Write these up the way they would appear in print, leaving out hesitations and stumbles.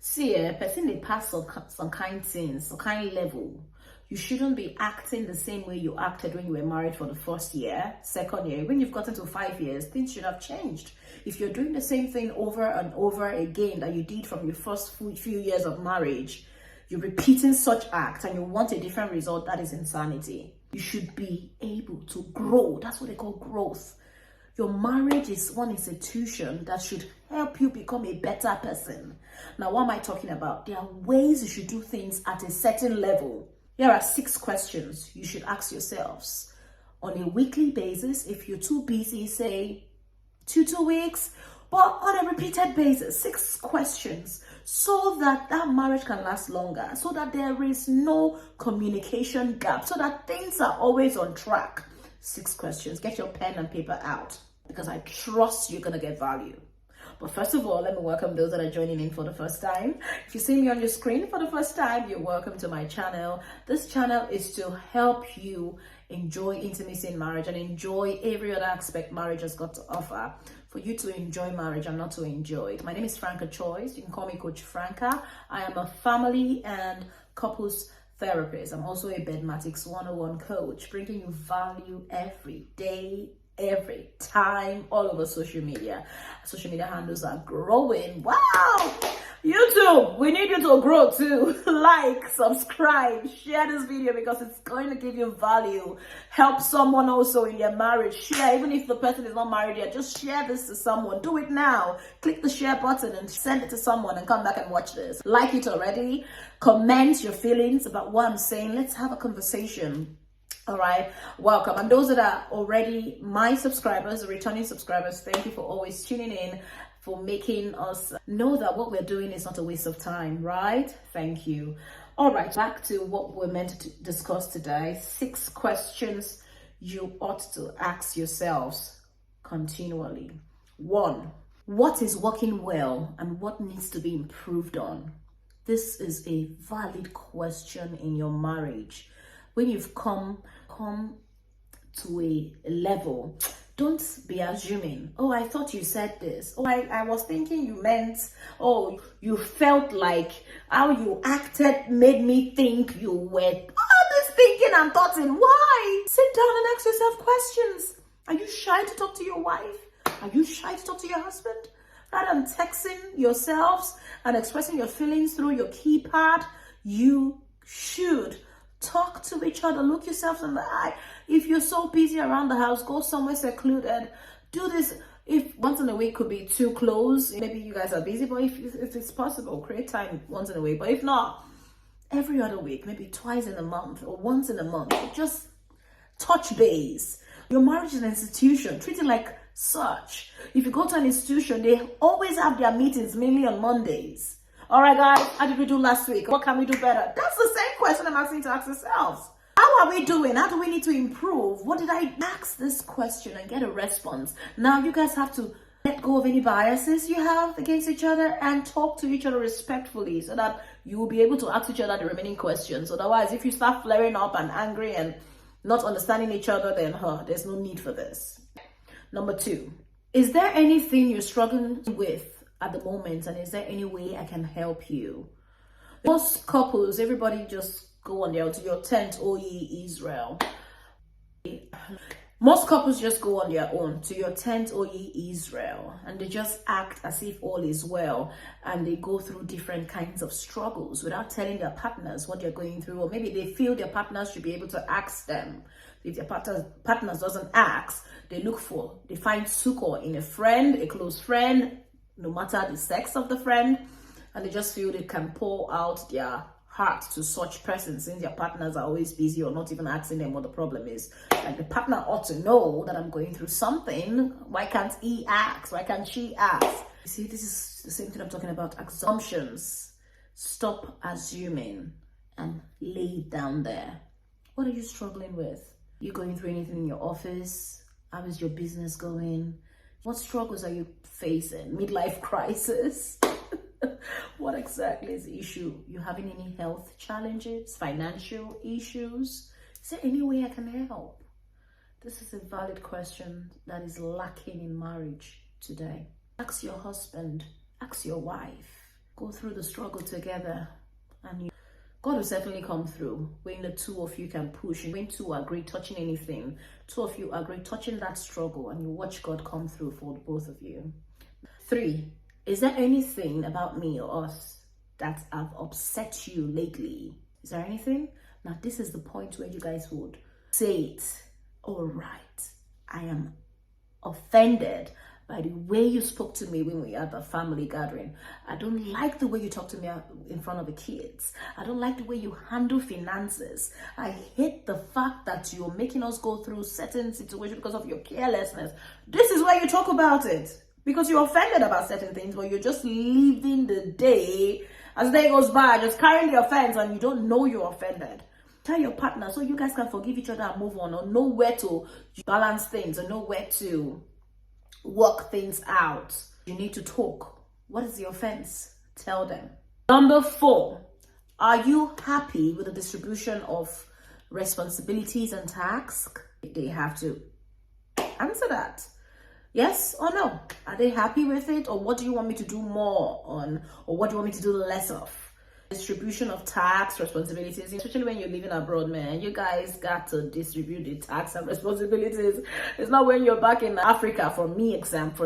See, a person they pass some kind things, some kind level. You shouldn't be acting the same way you acted when you were married for the first year, second year. When you've gotten to 5 years, things should have changed. If you're doing the same thing over and over again that you did from your first few years of marriage, you're repeating such acts and you want a different result, that is insanity. You should be able to grow. That's what they call growth. Your marriage is one institution that should help you become a better person. Now, what am I talking about? There are ways you should do things at a certain level. Here are 6 questions you should ask yourselves on a weekly basis. If you're too busy, say 2 weeks, but on a repeated basis, 6 questions, so that that marriage can last longer, so that there is no communication gap, so that things are always on track. 6 questions. Get your pen and paper out, because I trust you're going to get value. But first of all, let me welcome those that are joining in for the first time. If you see me on your screen for the first time, you're welcome to my channel. This channel is to help you enjoy intimacy in marriage and enjoy every other aspect marriage has got to offer, for you to enjoy marriage and not to enjoy it. My name is Franca Choice. You can call me Coach Franca. I am a family and couples therapist. I'm also a Bedmatics 101 coach, bringing you value every day, every time, all over social media. Social media handles are growing. Wow! YouTube, we need you to grow too. Like, subscribe, share this video, because it's going to give you value. Help someone also in their marriage. Share, even if the person is not married yet, just share this to someone. Do it now. Click the share button and send it to someone and come back and watch this. Like it already. Comment your feelings about what I'm saying. Let's have a conversation. All right, welcome. And those that are already my subscribers, returning subscribers, thank you for always tuning in, for making us know that what we're doing is not a waste of time, right? Thank you. All right, back to what we're meant to discuss today. 6 questions you ought to ask yourselves continually. 1, what is working well and what needs to be improved on? This is a valid question in your marriage. When you've come to a level, don't be assuming, oh, I thought you said this. Oh, I was thinking you meant, oh, you felt like how you acted made me think you were all this thinking and thoughting. Why? Sit down and ask yourself questions. Are you shy to talk to your wife? Are you shy to talk to your husband? Rather than texting yourselves and expressing your feelings through your keypad, you should talk to each other. Look yourself in the eye. If you're so busy around the house, go somewhere secluded. Do this. If once in a week could be too close, maybe you guys are busy, but if it's possible, create time once in a week. But if not, every other week, maybe twice in a month or once in a month, just touch base. Your marriage is an institution. Treat it like such. If you go to an institution, they always have their meetings, mainly on Mondays. All right, guys, how did we do last week? What can we do better? That's the same question I'm asking to ask yourselves. How are we doing? How do we need to improve? What did I ask this question and get a response? Now you guys have to let go of any biases you have against each other and talk to each other respectfully, so that you will be able to ask each other the remaining questions. Otherwise, if you start flaring up and angry and not understanding each other, then there's no need for this. Number 2, is there anything you're struggling with at the moment, and is there any way I can help you? Most couples, everybody just go on their to your tent, O ye Israel. Most couples just go on their own to your tent, O ye Israel, and they just act as if all is well, and they go through different kinds of struggles without telling their partners what they're going through, or maybe they feel their partners should be able to ask them. If their partners doesn't ask, they find succor in a friend, a close friend, no matter the sex of the friend, and they just feel they can pour out their heart to such persons, since their partners are always busy or not even asking them what the problem is. Like, the partner ought to know that I'm going through something. Why can't he ask? Why can't she ask? You see, this is the same thing I'm talking about. Assumptions. Stop assuming and lay it down there. What are you struggling with? You going through anything in your office? How is your business going? What struggles are you facing? Midlife crisis? What exactly is the issue? You having any health challenges, financial issues? Is there any way I can help? This is a valid question that is lacking in marriage today. Ask your husband, ask your wife. Go through the struggle together, and God will certainly come through when the two of you can push. When two agree touching anything, two of you agree touching that struggle, and you watch God come through for both of you. 3, is there anything about me or us that have upset you lately? Is there anything? Now, this is the point where you guys would say it. All right, I am offended by the way you spoke to me when we were at the family gathering. I don't like the way you talk to me in front of the kids. I don't like the way you handle finances. I hate the fact that you're making us go through certain situations because of your carelessness. This is where you talk about it, because you're offended about certain things, but you're just living the day as the day goes by, just carrying the offense, and you don't know you're offended. Tell your partner so you guys can forgive each other and move on, or know where to balance things, or know where to work things out. You need to talk. What is the offense? Tell them. Number 4, are you happy with the distribution of responsibilities and tasks? They have to answer that. Yes or no? Are they happy with it? Or what do you want me to do more on? Or what do you want me to do less of? Distribution of tax responsibilities, especially when you're living abroad, man. You guys got to distribute the tax and responsibilities. It's not when you're back in Africa. For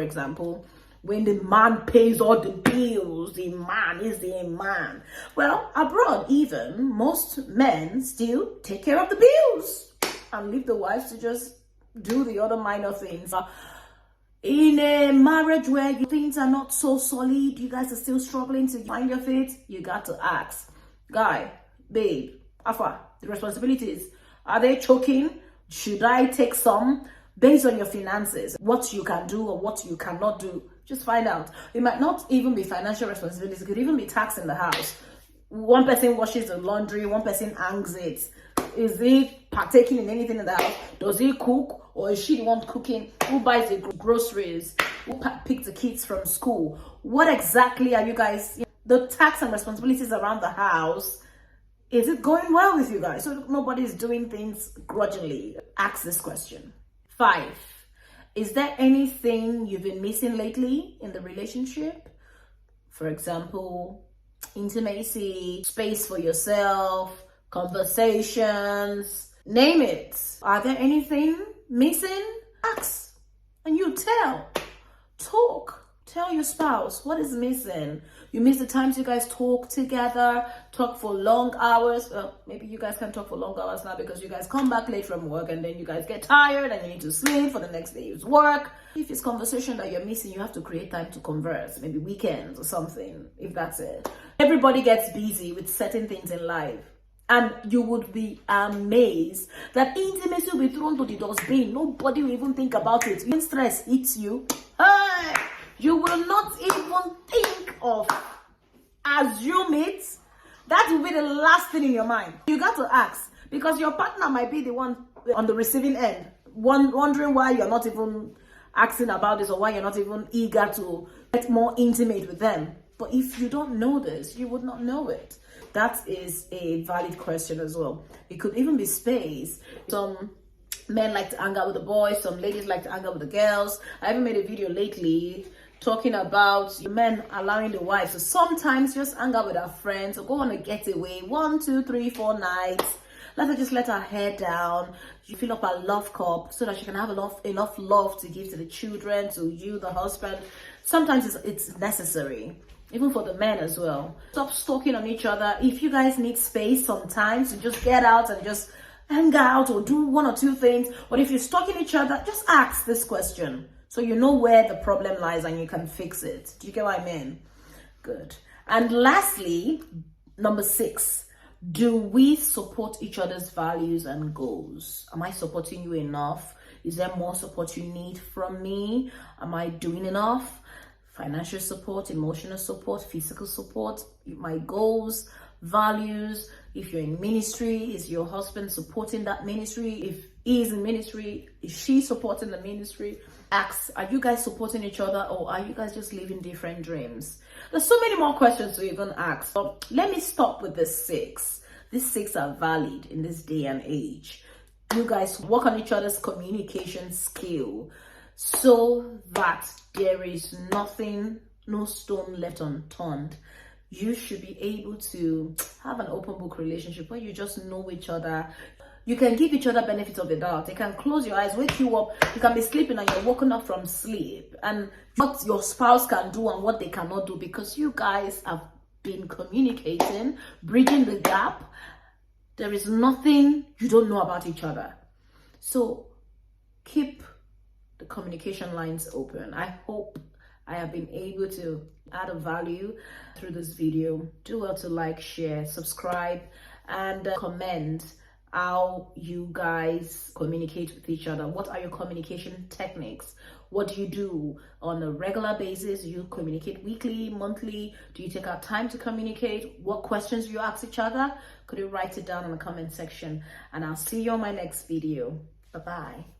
example, when the man pays all the bills, the man is the man. Well, abroad, even most men still take care of the bills and leave the wives to just do the other minor things. In a marriage where things are not so solid, you guys are still struggling to find your feet, you got to ask, guy, babe, Alpha, the responsibilities, are they choking? Should I take some? Based on your finances, what you can do or what you cannot do, just find out. It might not even be financial responsibilities, it could even be tax in the house. One person washes the laundry, one person hangs it. Is he partaking in anything in the house? Does he cook? Or is she the one cooking? Who buys the groceries? Who picks the kids from school? What exactly are you guys, the tax and responsibilities around the house, is it going well with you guys? So nobody's doing things grudgingly. Ask this question. 5, is there anything you've been missing lately in the relationship? For example, intimacy, space for yourself, conversations, name it. Are there anything missing? Ask, and you talk. Tell your spouse what is missing. You miss the times you guys talk together, talk for long hours. Well, maybe you guys can talk for long hours now because you guys come back late from work and then you guys get tired and you need to sleep for the next day's work. If it's conversation that you're missing, you have to create time to converse, maybe weekends or something, if that's it. Everybody gets busy with certain things in life. And you would be amazed that intimacy will be thrown to the dustbin. Nobody will even think about it. When stress hits you, hey, you will not even think of assume it. That will be the last thing in your mind. You got to ask, because your partner might be the one on the receiving end, wondering why you're not even asking about this, or why you're not even eager to get more intimate with them. But if you don't know this, you would not know it. That is a valid question as well. It could even be space. Some men like to hang out with the boys, some ladies like to hang out with the girls. I even made a video lately talking about men allowing the wives to sometimes just hang out with her friends or go on a getaway 1, 2, 3, 4 nights. Let her just let her hair down. You fill up her love cup so that she can have enough love to give to the children, to you, the husband. Sometimes it's necessary. Even for the men as well. Stop stalking on each other. If you guys need space sometimes to just get out and just hang out or do 1 or 2 things, but if you're stalking each other, just ask this question so you know where the problem lies and you can fix it. Do you get what I mean? Good. And lastly, number 6, do we support each other's values and goals? Am I supporting you enough? Is there more support you need from me? Am I doing enough? Financial support, emotional support, physical support, my goals, values. If you're in ministry, is your husband supporting that ministry? If he is in ministry, is she supporting the ministry? Ask, are you guys supporting each other, or are you guys just living different dreams? There's so many more questions to even ask. But let me stop with this 6. These 6 are valid in this day and age. You guys work on each other's communication skill, so that there is no stone left unturned. you should be able to have an open book relationship where you just know each other. You can give each other benefit of the doubt. You can close your eyes, wake you up. You can be sleeping and you're woken up from sleep. And what your spouse can do and what they cannot do, because you guys have been communicating, bridging the gap. There is nothing you don't know about each other. So keep the communication lines open. I hope I have been able to add a value through this video. Do well to like, share, subscribe, and comment how you guys communicate with each other. What are your communication techniques? What do you do on a regular basis? Do you communicate weekly, monthly? Do you take out time to communicate? What questions do you ask each other? Could you write it down in the comment section? And I'll see you on my next video. Bye-bye.